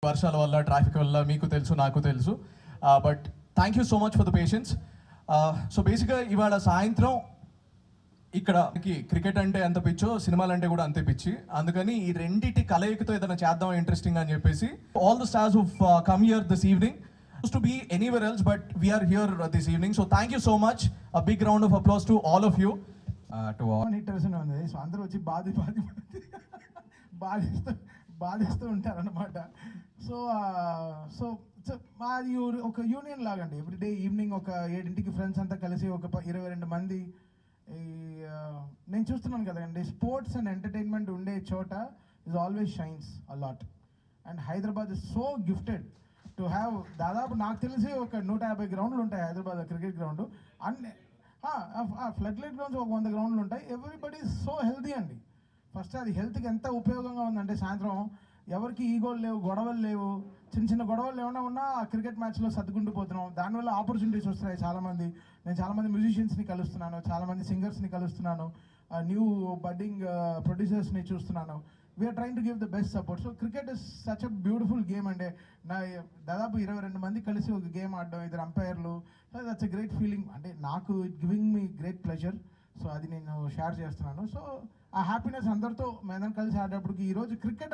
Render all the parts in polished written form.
వర్షాల వల్ల ట్రాఫిక్ వల్ల మీకు తెలుసు నాకు తెలుసు, but thank you so much for the patience. So బేసిక్గా ఇవాళ సాయంత్రం ఇక్కడ క్రికెట్ అంటే ఎంత పిచ్చో సినిమాలు అంటే కూడా అంతే పిచ్చి, అందుకని ఈ రెండింటి కలయికతో ఏదైనా చేద్దాం ఇంట్రెస్టింగ్ అని చెప్పేసి all the stars who come here this evening to be anywhere else, but we're here this evening. So thank you so much, a big round of applause to all of you. ఉంది. So అందరూ వచ్చి బాధిస్తూ ఉంటారనమాట. So so మాది ఒక union లాగండి. Everyday evening ఒక 7ంటికి friends అంతా కలిసి ఒక 22 మంది నేను చూస్తున్నాను కదండి, స్పోర్ట్స్ అండ్ ఎంటర్టైన్మెంట్ ఉండే చోట is always shines a lot. And Hyderabad is so gifted to have దాదాపు నాకు తెలిసి ఒక 150 గ్రౌండ్లు ఉంటాయి హైదరాబాద్ క్రికెట్ గ్రౌండ్. అన్ని ఫ్లడ్ లైట్ గ్రౌండ్స్ ఒక 100 గ్రౌండ్లు ఉంటాయి. ఎవ్రీబడి ఈజ్ సో హెల్తీ అండి. ఫస్ట్ అది హెల్త్కి ఎంత ఉపయోగంగా ఉందంటే సాయంత్రం ఎవరికి ఈగోలు లేవు, గొడవలు లేవు. చిన్న గొడవలు ఏమైనా ఉన్నా ఆ క్రికెట్ మ్యాచ్లో సర్దుకుంటూ పోతున్నాం. దానివల్ల ఆపర్చునిటీస్ వస్తున్నాయి చాలామంది. నేను చాలామంది మ్యూజిషియన్స్ని కలుస్తున్నాను, చాలామంది సింగర్స్ని కలుస్తున్నాను, న్యూ బడ్డింగ్ ప్రొడ్యూసర్స్ని చూస్తున్నాను. We're trying to give the best support. So cricket is such a beautiful game అండి. దాదాపు 22 మంది కలిసి ఒక గేమ్ ఆడడం, 2 అంపైర్లు, దట్స్ అ గ్రేట్ ఫీలింగ్. అంటే నాకు it giving me great pleasure. So అది నేను షేర్ చేస్తున్నాను. సో ఆ హ్యాపీనెస్ అందరితో మేదం కలిసి ఆడేటప్పటికి ఈరోజు క్రికెట్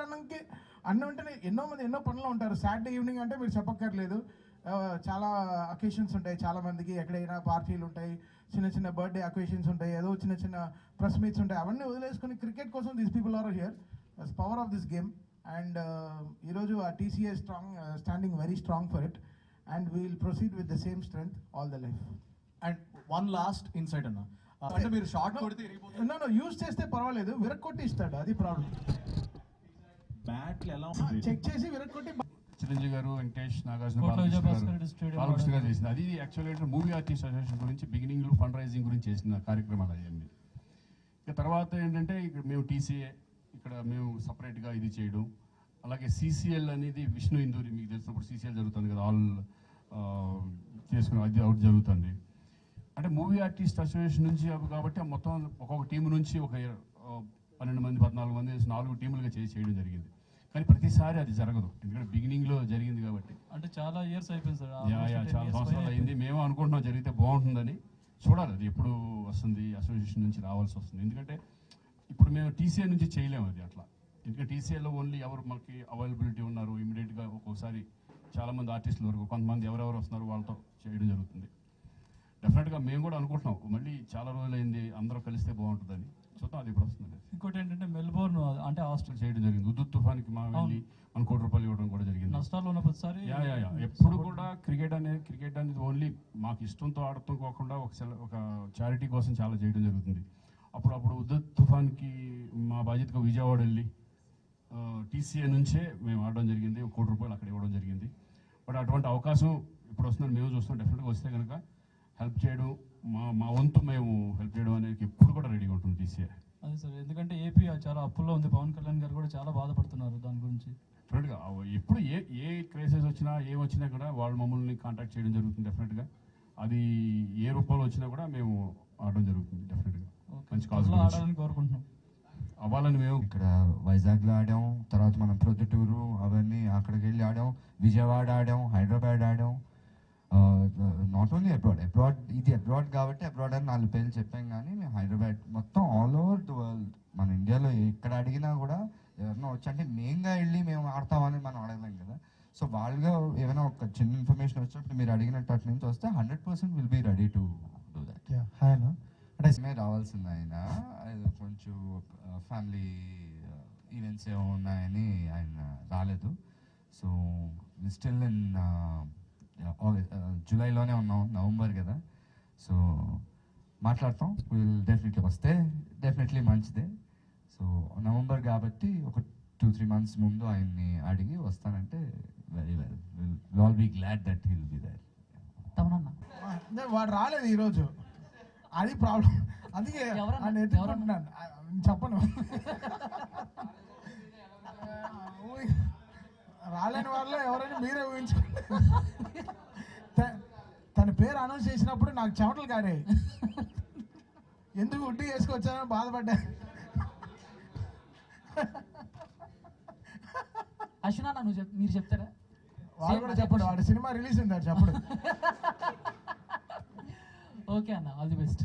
అన్న వెంటనే ఎన్నో పనులు ఉంటారు. సాటర్డే ఈవినింగ్ అంటే మీరు చెప్పక్కర్లేదు, చాలా అకేషన్స్ ఉంటాయి చాలామందికి. ఎక్కడైనా పార్టీలు ఉంటాయి, చిన్న బర్త్డే అకేషన్స్ ఉంటాయి, ఏదో చిన్న ప్రెస్ మీట్స్ ఉంటాయి. అవన్నీ వదిలేసుకొని క్రికెట్ కోసం these people are here. That's power of this game. And ఈరోజు ఆ TCA standing very strong for it, and we will proceed with the same strength all the life. And one last insight అన్న, అంటే మీరు short కొడితే use చేస్తే పర్వాలేదు, విరక్కొట్టి ఇస్తాడు, అది ప్రాబ్లం. బ్యాట్లు ఎలా చెక్ చేసి విరక్కొట్టి. చిరంజీవి గారు, వెంకటేష్, నాగార్జున, బాలకృష్ణ గారు చేసింది అది. యాక్చువల్గా మూవీ ఆర్టిస్ట్ అసోసియేషన్ గురించి బిగినింగ్లో ఫండ్ రైజింగ్ గురించి చేసిన కార్యక్రమాలు అయ్యింది. ఇక తర్వాత ఏంటంటే ఇక్కడ మేము టీసీఏ, ఇక్కడ మేము సపరేట్గా ఇది చేయడం. అలాగే సీసీఎల్ అనేది విష్ణు ఇందూరి, మీకు తెలిసినప్పుడు సీసీఎల్ జరుగుతుంది కదా, ఆల్ చేసుకుని అది అవుట్ జరుగుతుంది. అంటే మూవీ ఆర్టిస్ట్ అసోసియేషన్ నుంచి కాబట్టి మొత్తం ఒక్కొక్క టీం నుంచి ఒక 12 మంది 14 మంది 4 టీములుగా చేయడం జరిగింది. కానీ ప్రతిసారి అది జరగదు, ఎందుకంటే బిగినింగ్లో జరిగింది కాబట్టి. అంటే చాలా ఇయర్స్ అయిపోయింది సార్. చాలా సంవత్సరాలు అయింది. మేము అనుకుంటున్నాం జరిగితే బాగుంటుందని. చూడాలి అది ఎప్పుడు వస్తుంది, అసోసియేషన్ నుంచి రావాల్సి వస్తుంది. ఎందుకంటే ఇప్పుడు మేము టీసీఏ నుంచి చేయలేము అది అట్లా. ఎందుకంటే టీసీఏలో ఓన్లీ ఎవరు మనకి అవైలబిలిటీ ఉన్నారు ఇమీడియట్గా ఒక్కొక్కసారి చాలామంది ఆర్టిస్టుల వరకు కొంతమంది ఎవరెవరు వస్తున్నారు వాళ్ళతో చేయడం జరుగుతుంది. డెఫినెట్గా మేము కూడా అనుకుంటున్నాం మళ్ళీ చాలా రోజులైంది అందరూ కలిస్తే బాగుంటుందని. చూద్దాం అది ఇప్పుడు వస్తుంది. ఇంకోటి ఏంటంటే మెల్బోర్న్ అంటే హాస్టల్ చేయడం జరిగింది. ఉద్దు తుఫాన్కి మా వెళ్ళి మన ₹1 ఇవ్వడం కూడా జరిగింది. నష్టాలు ఉన్న ప్రతిసారి ఎప్పుడు కూడా క్రికెట్ అనేది ఓన్లీ మాకు ఇష్టంతో ఆడటం కాకుండా ఒక చారిటీ కోసం చాలా చేయడం జరుగుతుంది. అప్పుడు ఉద్దు తుఫాన్కి మా బాధ్యతగా విజయవాడ వెళ్ళి టీసీఏ నుంచే మేము ఆడడం జరిగింది. ₹1 అక్కడ ఇవ్వడం జరిగింది. బట్ అటువంటి అవకాశం ఇప్పుడు వస్తుందని మేము చూస్తాం. డెఫినెట్గా వస్తే కనుక హెల్ప్ చేయడం, మా వంతు మేము హెల్ప్ చేయడం అనేది ఎప్పుడు కూడా రెడీగా ఉంటుంది టీసీఏ. అదే సార్, ఎందుకంటే ఏపీ చాలా అప్పుల్లో ఉంది. పవన్ కళ్యాణ్ గారు కూడా చాలా బాధపడుతున్నారు దాని గురించి. డెఫినెట్గా ఎప్పుడు ఏ క్రైసిస్ వచ్చినా ఏమొచ్చినా కూడా వాళ్ళు మమ్మల్ని కాంటాక్ట్ చేయడం జరుగుతుంది. డెఫినెట్గా అది ఏ రూపంలో వచ్చినా కూడా మేము ఆడడం జరుగుతుంది. డెఫినెట్గా మంచి కాజ్ ఆడాలని కోరుకుంటున్నాం. అవ్వాలని మేము ఇక్కడ వైజాగ్లో ఆడాం, తర్వాత మనం ప్రొద్దుటూరు అవన్నీ అక్కడికి వెళ్ళి ఆడాం, విజయవాడ ఆడాం, హైదరాబాద్ ఆడాం. నాట్ ఓన్లీ అబ్రాడ్ ఇది అబ్రాడ్ కాబట్టి అబ్రాడ్ అని 4 పేర్లు చెప్పాం. కానీ మేము హైదరాబాద్ మొత్తం ఆల్ ఓవర్ ద వరల్డ్, మన ఇండియాలో ఎక్కడ అడిగినా కూడా ఎవరైనా వచ్చి అంటే మెయిన్గా వెళ్ళి మేము ఆడతామని మనం అడగలేం కదా. సో వాళ్ళుగా ఏమైనా ఒక చిన్న ఇన్ఫర్మేషన్ వచ్చినప్పుడు మీరు అడిగినట్టు అటు నుంచి వస్తే 100% will be ready to do that. అంటే రావాల్సింది ఆయన కొంచెం ఫ్యామిలీ ఈవెంట్స్ ఏమో ఉన్నాయని ఆయన రాలేదు. సో స్టిల్ ఇన్ జూలైలోనే ఉన్నాం, నవంబర్ కదా. సో మాట్లాడతాం, విల్ డెఫినెట్లీ వస్తే డెఫినెట్లీ మంచిదే. సో నవంబర్ కాబట్టి ఒక 2-3 months ముందు ఆయన్ని అడిగి వస్తానంటే very well, will all be glad that he will be there. వాడు రాలేదు ఈరోజు, అది ప్రాబ్లం. అందుకే ఎత్తుకుంటున్నాను, చెప్పను. రాలేని వాళ్ళు ఎవరైనా మీరే ఊహించుకోండి. తన పేరు అనౌన్స్ చేసినప్పుడు నాకు చెమటలు కారాయి. ఎందుకు ఉడ్డి వేసుకొచ్చానో బాధపడ్డా. ఆ అశ్వినా మీరు చెప్తారా? వాడు కూడా చెప్పడు, వాడి సినిమా రిలీజ్ ఉంది, చెప్పడు. ఓకే అన్న, ఆల్ ది బెస్ట్.